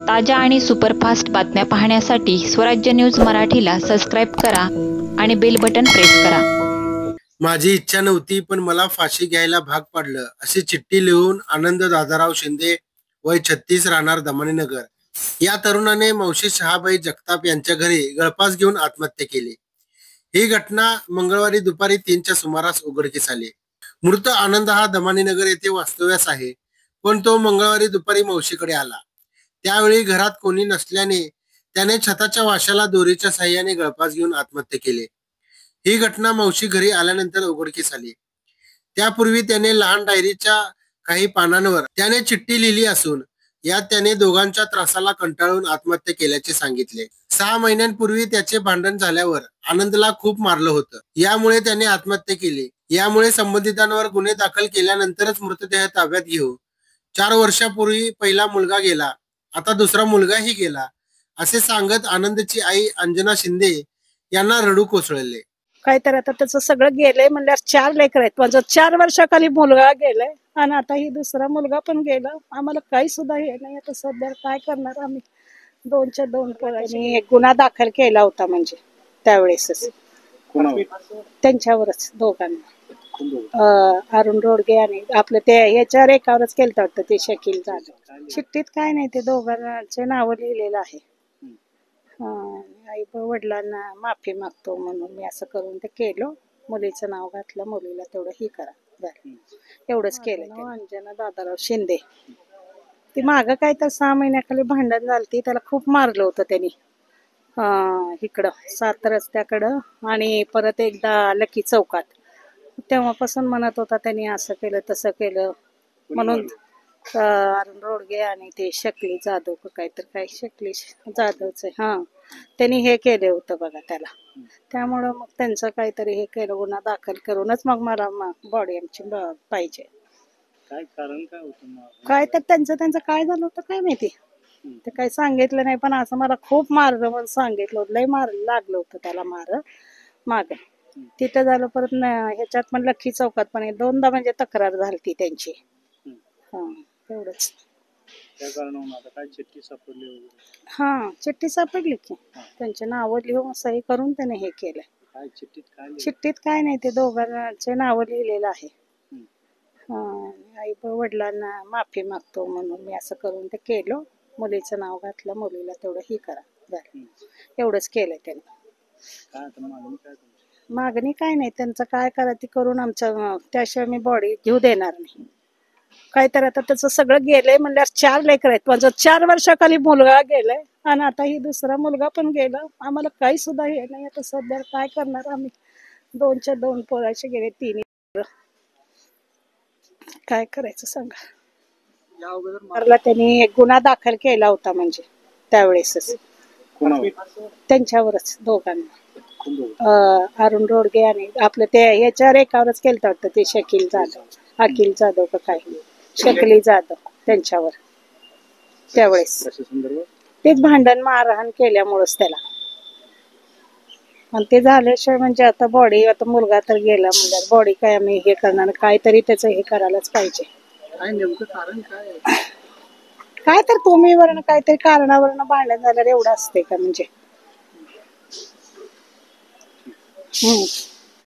ताज्या आणि सुपरफास्ट बातम्या पाहण्यासाठी स्वराज्य न्यूज मराठीला सबस्क्राईब करा आणि बेल बटन प्रेस करा। माझी इच्छा नव्हती पण मला फाशी घ्यायला भाग पाडलं, अशी चिठ्ठी लिहून आनंद दादाराव शिंदे वय 36 राहणार दमानीनगर या तरुणाने मावशी शहाबाई जगताप यांच्या घरी गळफास घेऊन आत्महत्या केली। ही घटना मंगळवारी दुपारी 3च्या सुमारास उघडकीस आली। मृत आनंद हा दमानीनगर येथे वास्तव्यास आहे, पण तो मंगळवारी दुपारी मावशीकडे आला। त्यावेळी घरात कोणी नसल्याने त्याने छताच्या वाशाला दोरीच्या साहाय्याने गळफास घेऊन आत्महत्या केली। ही घटना मावशी घरी आल्यानंतर उघडकीस आली। त्यापूर्वी त्याने लहान डायरीच्या काही पानांवर त्याने चिठ्ठी लिहिली असून यात त्याने दोघांच्या त्रासाला कंटाळून आत्महत्या केल्याचे सांगितले। 6 महिन्यांपूर्वी त्याचे भांडण झाल्यावर आनंदला खूप मारलं होतं, यामुळे त्याने आत्महत्या केली। यामुळे संबंधितांवर गुन्हे दाखल केल्यानंतरच मृतदेह ताब्यात घेऊ। 4 वर्षापूर्वी पहिला मुलगा गेला, आता दुसरा मुलगाही गेला, असे सांगत आनंदची आई अंजना शिंदे यांना रडू कोसळले। काय तर आता त्याचं सगळं गेलंय म्हणल्यावर 4 लेकर आहेत। माझं 4 वर्षाखाली मुलगा गेलाय आणि आता ही दुसरा मुलगा पण गेला। आम्हाला काही सुद्धा हे नाही। आता सध्या काय करणार आम्ही? 2च्या 2 पोरांनी एक गुन्हा दाखल केला होता, म्हणजे त्यावेळेसच त्यांच्यावरच दोघांना, अरुण रोडगे आणि आपलं ते याच्यावर एकावरच केलं होतं ते शकील झालं। चिठ्ठीत काय नाही, ते दोघांचे नाव लिहिलेलं आहे। आई वडिलांना माफी मागतो म्हणून मी असं करून ते केलं। मुलीचं नाव घातलं, मुलीला तेवढं ही करा, एवढंच केलं। अंजना दादाराव शिंदे, ती मागं काय तर 6 महिन्याखाली भांडण झालती, त्याला खूप मारलं होतं त्यांनी, इकडं 7 रस्त्याकडं आणि परत एकदा लकी चौकात। तेव्हापासून म्हणत होता त्यांनी असं केलं तसं केलं म्हणून। अरुण रोडगे आणि ते शकली जाधव काहीतरी, काय शकली जाधवच त्यांनी हे केले होतं बघा त्याला। त्यामुळं मग त्यांचं काहीतरी हे केलं, गुन्हा दाखल करूनच मग मला बॉडी आमची पाहिजे। काय कारण काय होतं? काय तर त्यांचं काय झालं होतं काय माहिती, ते काही सांगितलं नाही, पण असं मला खूप मारलं म्हणून सांगितलं होतं। लय लागलं होतं त्याला माग तिथं झालं। परत ह्याच्यात पण लक्की चौकात पण 2दा म्हणजे तक्रार झाली त्यांची। एवढंच। चिठ्ठी सापडली वगैरे? चिठ्ठी सापडली की त्यांचे नाव लिहून सही करून त्याने हे केलंय। चिठ्ठीत काय नाही, ते दोघांचे नाव लिहिलेलं आहे। आई वडिलांना माफी मागतो म्हणून मी असं करून ते केलं। मुलीचं नाव घातलं, मुलीला तेवढं ही करा, एवढंच केलंय त्याने। मागणी काय नाही, त्यांचं काय करा ती करून आमच्या, त्याशिवाय मी बॉडी घेऊ देणार नाही। काय तर आता त्याचं सगळं गेलंय म्हणल्यावर 4 लेकर आहेत। माझं 4 वर्षाखाली मुलगा गेलाय आणि आता ही दुसरा मुलगा पण गेला। आम्हाला काही सुद्धा हे नाही। आता सध्या काय करणार आम्ही? 2च्या 2 पोराचे गेले, 3 काय करायचं सांगा? त्यांनी एक गुन्हा दाखल केला होता, म्हणजे त्यावेळेसच त्यांच्यावरच दोघांना, अरुण रोडगे आणि आपलं ते याच्यावर एकावरच केलं होतं ते शकील जाधव, अखिल जाधव का काय, शकली जाधव त्यांच्यावर त्यावेळेस। तेच भांडण मारहाण केल्यामुळेच त्याला, आणि ते झाल्याशिवाय म्हणजे आता बॉडी, आता मुलगा तर गेला म्हणजे बॉडी काय आम्ही हे करणार? काहीतरी त्याचं हे करायलाच पाहिजे। काय नेमकं कारण काय? काय तर तुम्हीवरनं काहीतरी कारणावरनं भांडण झालं एवढं असते का म्हणजे?